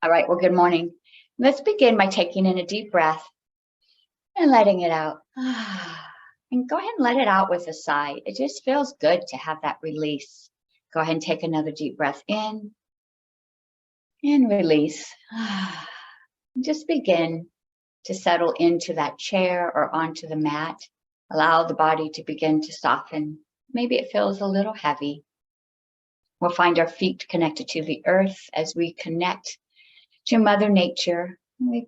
All right, well, good morning. Let's begin by taking in a deep breath and letting it out. And go ahead and let it out with a sigh. It just feels good to have that release. Go ahead and take another deep breath in and release. Just begin to settle into that chair or onto the mat. Allow the body to begin to soften. Maybe it feels a little heavy. We'll find our feet connected to the earth as we connect to Mother Nature. We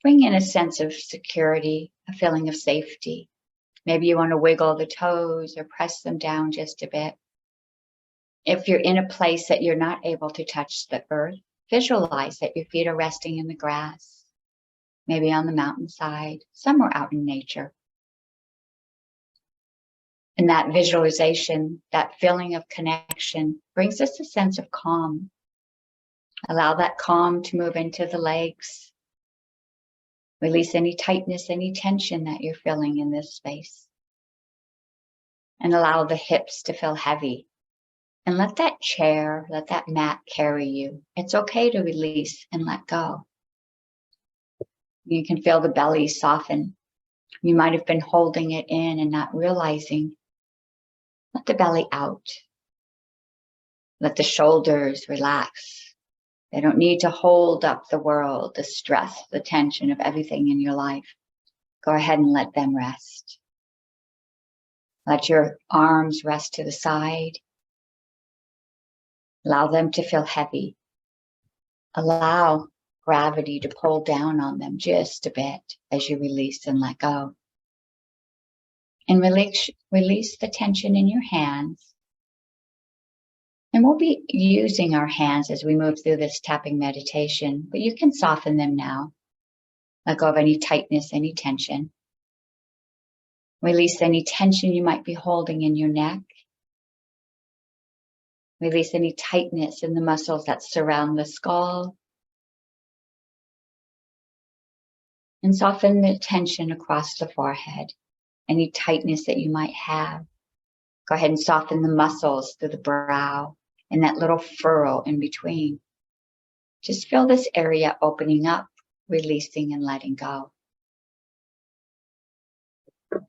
bring in a sense of security, a feeling of safety. Maybe you want to wiggle the toes or press them down just a bit. If you're in a place that you're not able to touch the earth, visualize that your feet are resting in the grass, maybe on the mountainside, somewhere out in nature. And that visualization, that feeling of connection brings us a sense of calm. Allow that calm to move into the legs. Release any tightness, any tension that you're feeling in this space. And allow the hips to feel heavy. And let that chair, let that mat carry you. It's okay to release and let go. You can feel the belly soften. You might have been holding it in and not realizing. Let the belly out. Let the shoulders relax. They don't need to hold up the world, the stress, the tension of everything in your life. Go ahead and let them rest. Let your arms rest to the side. Allow them to feel heavy. Allow gravity to pull down on them just a bit as you release and let go. And release the tension in your hands. And we'll be using our hands as we move through this tapping meditation, but you can soften them now. Let go of any tightness, any tension. Release any tension you might be holding in your neck. Release any tightness in the muscles that surround the skull. And soften the tension across the forehead. Any tightness that you might have. Go ahead and soften the muscles through the brow and that little furrow in between. Just feel this area opening up, releasing and letting go.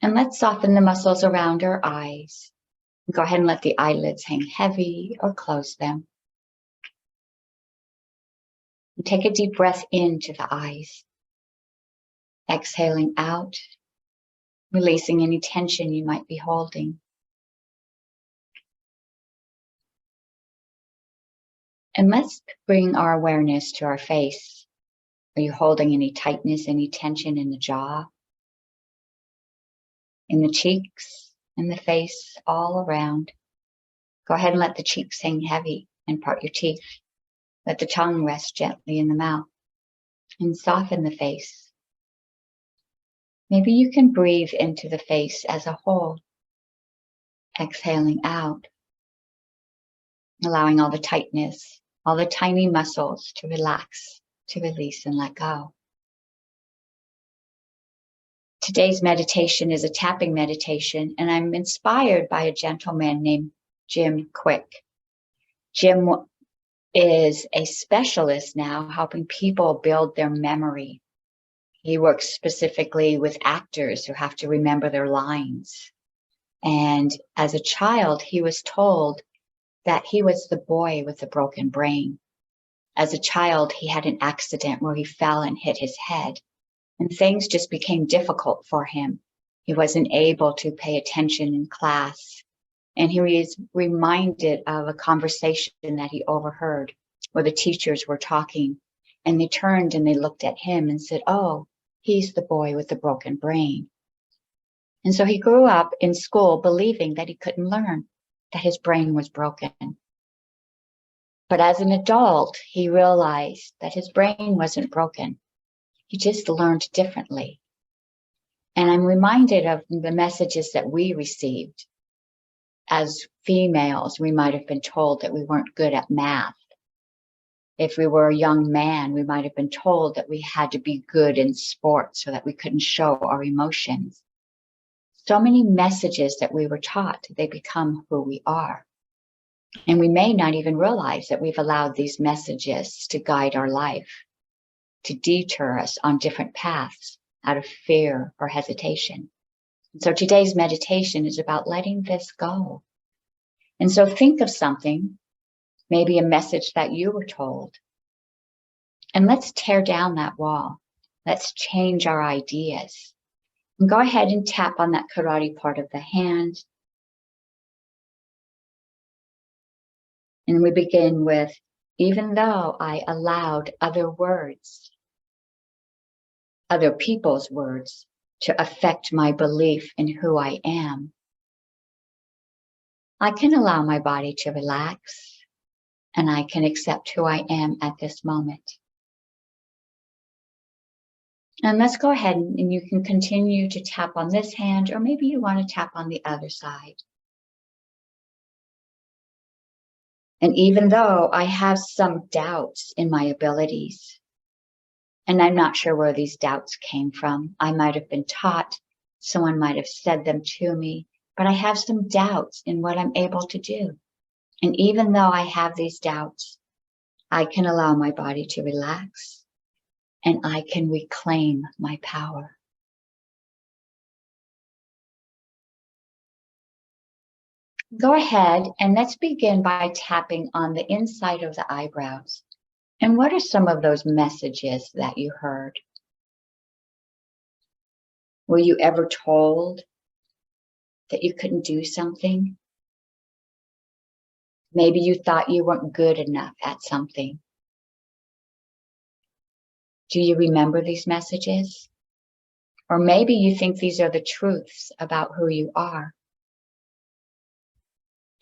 And let's soften the muscles around our eyes. Go ahead and let the eyelids hang heavy or close them. And take a deep breath into the eyes. Exhaling out. Releasing any tension you might be holding. And let's bring our awareness to our face. Are you holding any tightness, any tension in the jaw, in the cheeks, in the face, all around? Go ahead and let the cheeks hang heavy and part your teeth. Let the tongue rest gently in the mouth and soften the face. Maybe you can breathe into the face as a whole, exhaling out, allowing all the tightness, all the tiny muscles to relax, to release and let go. Today's meditation is a tapping meditation, and I'm inspired by a gentleman named Jim Kwik. Jim is a specialist now helping people build their memory. He works specifically with actors who have to remember their lines. And as a child, he was told that he was the boy with the broken brain. As a child, he had an accident where he fell and hit his head, and things just became difficult for him. He wasn't able to pay attention in class, and he was reminded of a conversation that he overheard where the teachers were talking, and they turned and they looked at him and said, "Oh, he's the boy with the broken brain." And so he grew up in school believing that he couldn't learn, that his brain was broken. But as an adult, he realized that his brain wasn't broken. He just learned differently. And I'm reminded of the messages that we received. As females, we might have been told that we weren't good at math. If we were a young man, we might have been told that we had to be good in sports so that we couldn't show our emotions. So many messages that we were taught, they become who we are. And we may not even realize that we've allowed these messages to guide our life, to deter us on different paths out of fear or hesitation. And so today's meditation is about letting this go. And so think of something, maybe a message that you were told, and let's tear down that wall. Let's change our ideas. And go ahead and tap on that karate part of the hand. And we begin with, even though I allowed other words, other people's words, to affect my belief in who I am, I can allow my body to relax, and I can accept who I am at this moment. And let's go ahead and you can continue to tap on this hand, or maybe you want to tap on the other side. And even though I have some doubts in my abilities, and I'm not sure where these doubts came from, I might have been taught, someone might have said them to me, but I have some doubts in what I'm able to do. And even though I have these doubts, I can allow my body to relax, and I can reclaim my power. Go ahead and let's begin by tapping on the inside of the eyebrows. And what are some of those messages that you heard? Were you ever told that you couldn't do something? Maybe you thought you weren't good enough at something. Do you remember these messages? Or maybe you think these are the truths about who you are.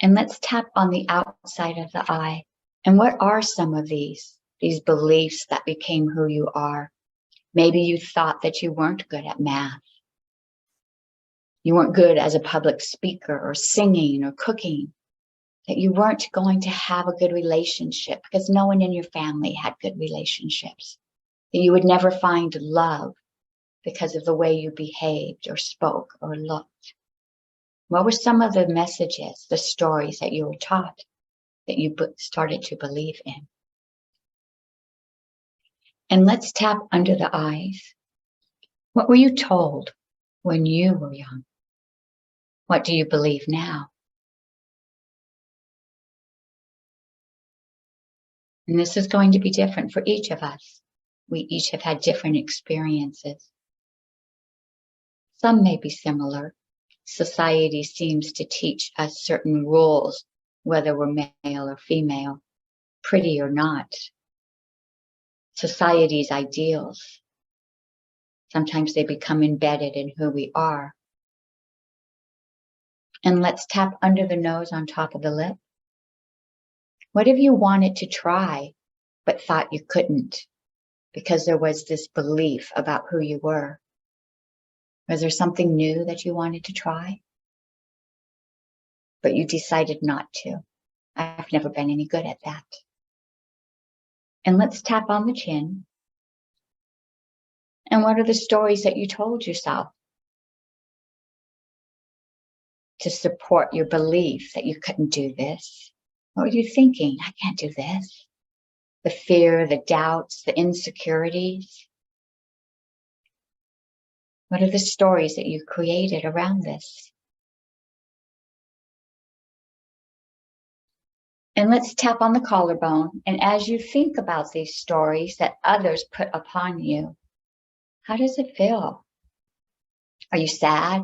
And let's tap on the outside of the eye. And what are some of these beliefs that became who you are? Maybe you thought that you weren't good at math. You weren't good as a public speaker or singing or cooking. That you weren't going to have a good relationship because no one in your family had good relationships. That you would never find love because of the way you behaved or spoke or looked. What were some of the messages, the stories that you were taught that you started to believe in? And let's tap under the eyes. What were you told when you were young? What do you believe now? And this is going to be different for each of us. We each have had different experiences. Some may be similar. Society seems to teach us certain rules, whether we're male or female, pretty or not. Society's ideals. Sometimes they become embedded in who we are. And let's tap under the nose on top of the lip. What have you wanted to try, but thought you couldn't because there was this belief about who you were? Was there something new that you wanted to try, but you decided not to? I've never been any good at that. And let's tap on the chin. And what are the stories that you told yourself to support your belief that you couldn't do this? What were you thinking? I can't do this. The fear, the doubts, the insecurities. What are the stories that you created around this? And let's tap on the collarbone. And as you think about these stories that others put upon you, how does it feel? Are you sad?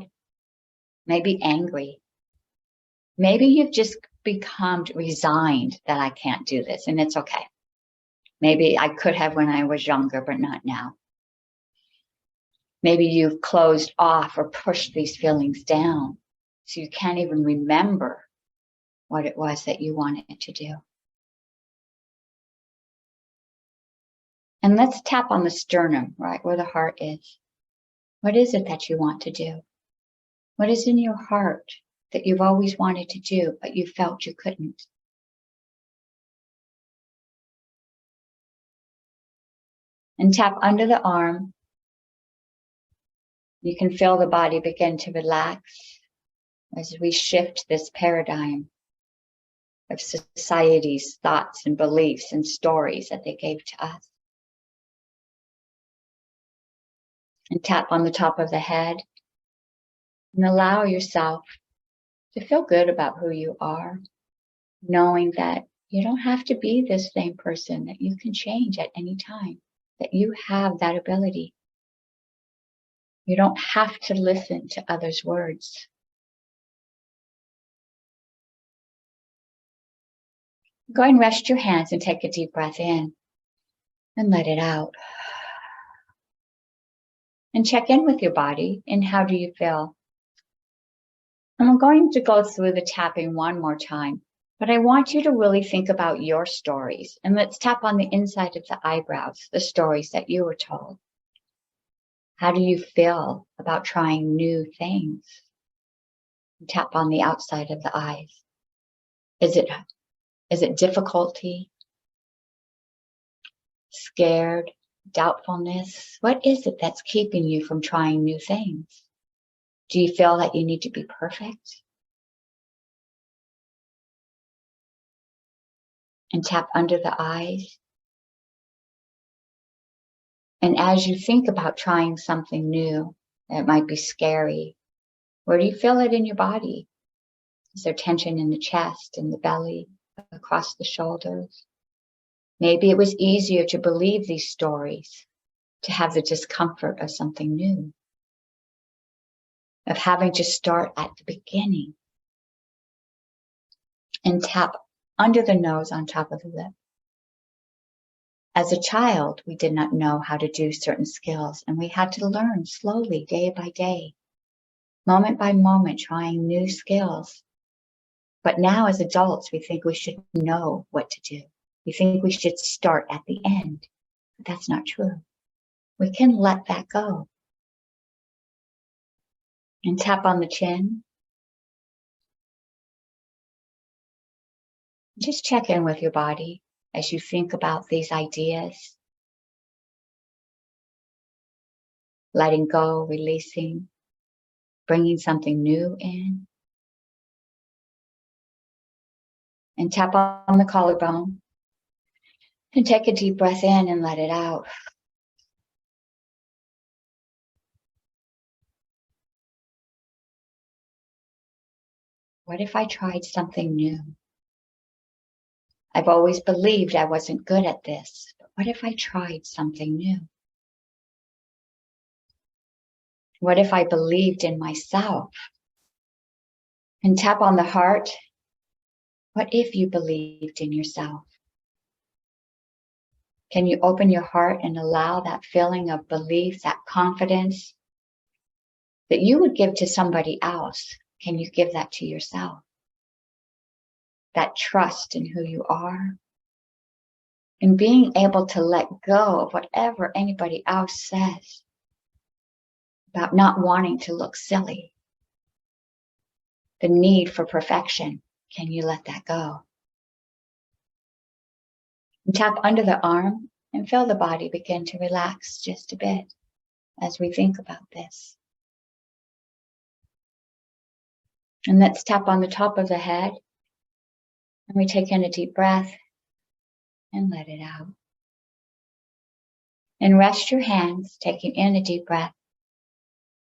Maybe angry? Maybe you've just become resigned that I can't do this, and it's okay. Maybe I could have when I was younger, but not now. Maybe you've closed off or pushed these feelings down, so you can't even remember what it was that you wanted to do. And let's tap on the sternum, right where the heart is. What is it that you want to do? What is in your heart that you've always wanted to do, but you felt you couldn't? And tap under the arm. You can feel the body begin to relax as we shift this paradigm. of society's thoughts and beliefs and stories that they gave to us. And tap on the top of the head and allow yourself to feel good about who you are, knowing that you don't have to be this same person, that you can change at any time, that you have that ability. You don't have to listen to others' words. Go ahead and rest your hands and take a deep breath in and let it out. And check in with your body and how do you feel? And I'm going to go through the tapping one more time, but I want you to really think about your stories. And let's tap on the inside of the eyebrows, the stories that you were told. How do you feel about trying new things? And tap on the outside of the eyes. Is it difficulty? Scared? Doubtfulness? What is it that's keeping you from trying new things? Do you feel that you need to be perfect? And tap under the eyes. And as you think about trying something new, that might be scary, where do you feel it in your body? Is there tension in the chest, in the belly, across the shoulders? Maybe it was easier to believe these stories, to have the discomfort of something new, of having to start at the beginning. And tap under the nose on top of the lip. As a child, we did not know how to do certain skills, and we had to learn slowly, day by day, moment by moment, trying new skills. But now as adults, we think we should know what to do. We think we should start at the end. But that's not true. We can let that go. And tap on the chin. Just check in with your body as you think about these ideas. Letting go, releasing, bringing something new in. And tap on the collarbone. And take a deep breath in and let it out. What if I tried something new? I've always believed I wasn't good at this, but what if I tried something new? What if I believed in myself? And tap on the heart. What if you believed in yourself? Can you open your heart and allow that feeling of belief, that confidence that you would give to somebody else? Can you give that to yourself? That trust in who you are, and being able to let go of whatever anybody else says about not wanting to look silly. The need for perfection, can you let that go? And tap under the arm and feel the body begin to relax just a bit as we think about this. And let's tap on the top of the head. And we take in a deep breath and let it out. And rest your hands, taking in a deep breath,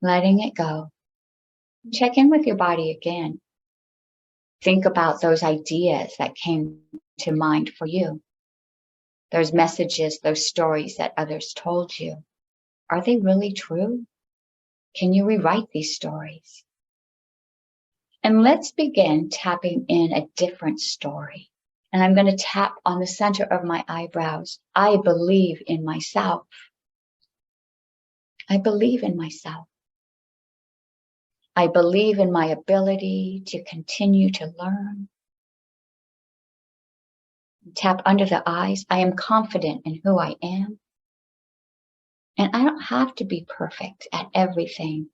letting it go. Check in with your body again. Think about those ideas that came to mind for you. Those messages, those stories that others told you. Are they really true? Can you rewrite these stories? And let's begin tapping in a different story. And I'm going to tap on the center of my eyebrows. I believe in myself. I believe in myself. I believe in my ability to continue to learn. Tap under the eyes. I am confident in who I am. And I don't have to be perfect at everything.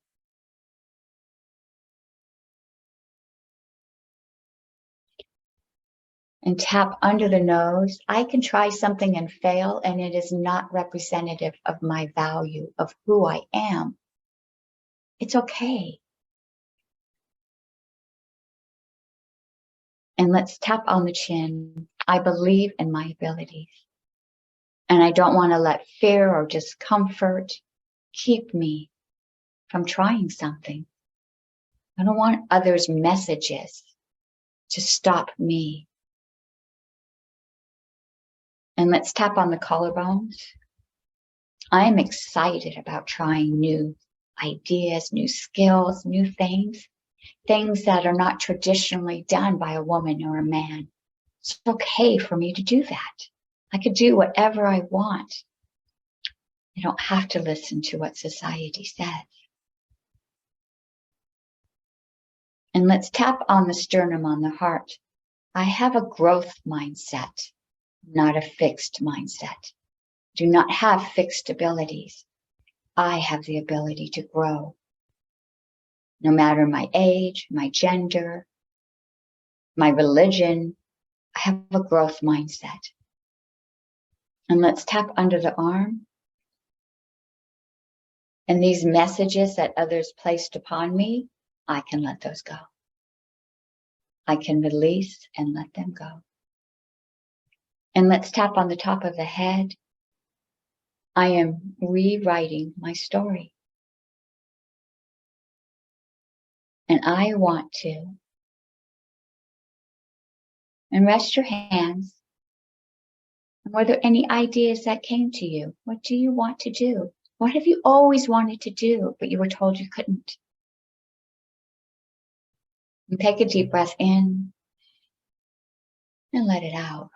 And tap under the nose. I can try something and fail, and it is not representative of my value, of who I am. It's okay. And let's tap on the chin. I believe in my abilities. And I don't want to let fear or discomfort keep me from trying something. I don't want others' messages to stop me. And let's tap on the collarbones. I am excited about trying new ideas, new skills, new things that are not traditionally done by a woman or a man. It's okay for me to do that. I could do whatever I want. I don't have to listen to what society says. And let's tap on the sternum, on the heart. I have a growth mindset, not a fixed mindset. Do not have fixed abilities. I have the ability to grow. No matter my age, my gender, my religion, I have a growth mindset. And let's tap under the arm. And these messages that others placed upon me, I can let those go. I can release and let them go. And let's tap on the top of the head. I am rewriting my story. And I want to. And rest your hands. And were there any ideas that came to you? What do you want to do? What have you always wanted to do, but you were told you couldn't? And take a deep breath in and let it out.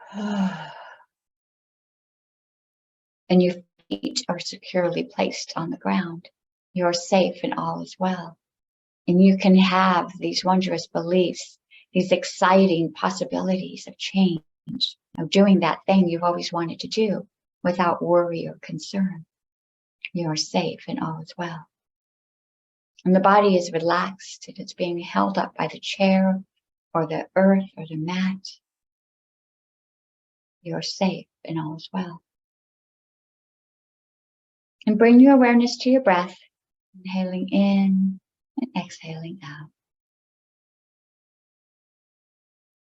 And your feet are securely placed on the ground. You're safe and all is well. And you can have these wondrous beliefs, these exciting possibilities of change, of doing that thing you've always wanted to do without worry or concern. You're safe and all is well. And the body is relaxed and it's being held up by the chair or the earth or the mat. You're safe and all is well. And bring your awareness to your breath, inhaling in and exhaling out.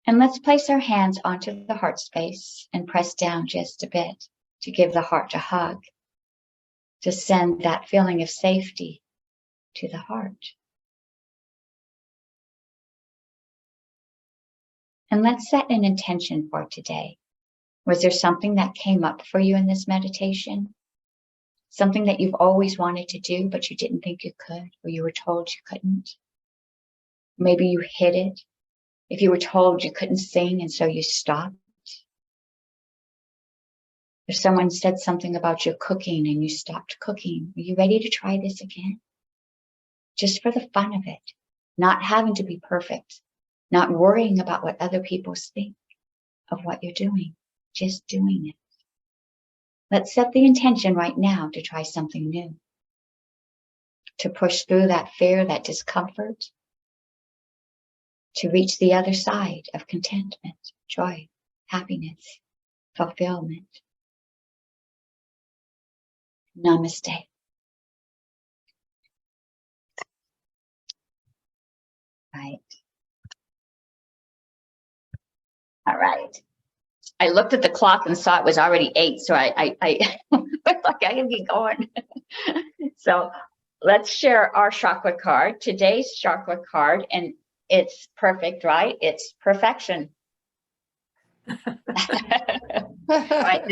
And let's place our hands onto the heart space and press down just a bit to give the heart a hug, to send that feeling of safety to the heart. And let's set an intention for today. Was there something that came up for you in this meditation? Something that you've always wanted to do, but you didn't think you could, or you were told you couldn't? Maybe you hid it. If you were told you couldn't sing and so you stopped. If someone said something about your cooking and you stopped cooking, are you ready to try this again? Just for the fun of it, not having to be perfect, not worrying about what other people think of what you're doing, just doing it. Let's set the intention right now to try something new, to push through that fear, that discomfort, to reach the other side of contentment, joy, happiness, fulfillment. Namaste. Right. All right. I looked at the clock and saw it was already 8, so I like I can keep going. So let's share our chakra card. Today's chakra card, and it's perfect, right? It's perfection. Right,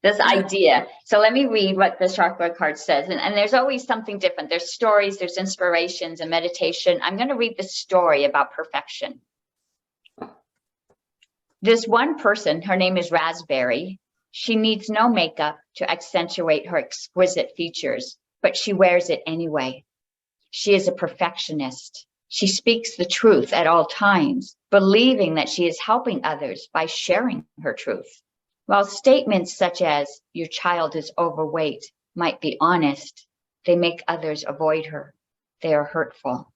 this idea. So let me read what the chakra card says. And there's always something different. There's stories, there's inspirations and meditation. I'm going to read the story about perfection. This one person, her name is Raspberry. She needs no makeup to accentuate her exquisite features, but she wears it anyway. She is a perfectionist. She speaks the truth at all times, believing that she is helping others by sharing her truth. While statements such as, "Your child is overweight," might be honest, they make others avoid her. They are hurtful.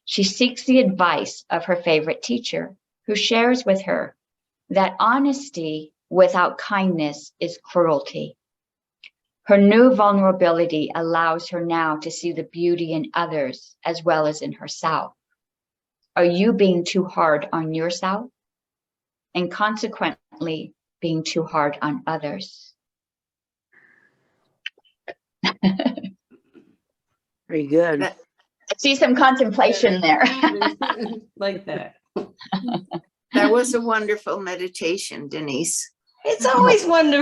She seeks the advice of her favorite teacher, who shares with her that honesty without kindness is cruelty. Her new vulnerability allows her now to see the beauty in others as well as in herself. Are you being too hard on yourself? and consequently being too hard on others. Very good. That- I see some contemplation there. Like that. That was a wonderful meditation, Denise. It's always wonderful.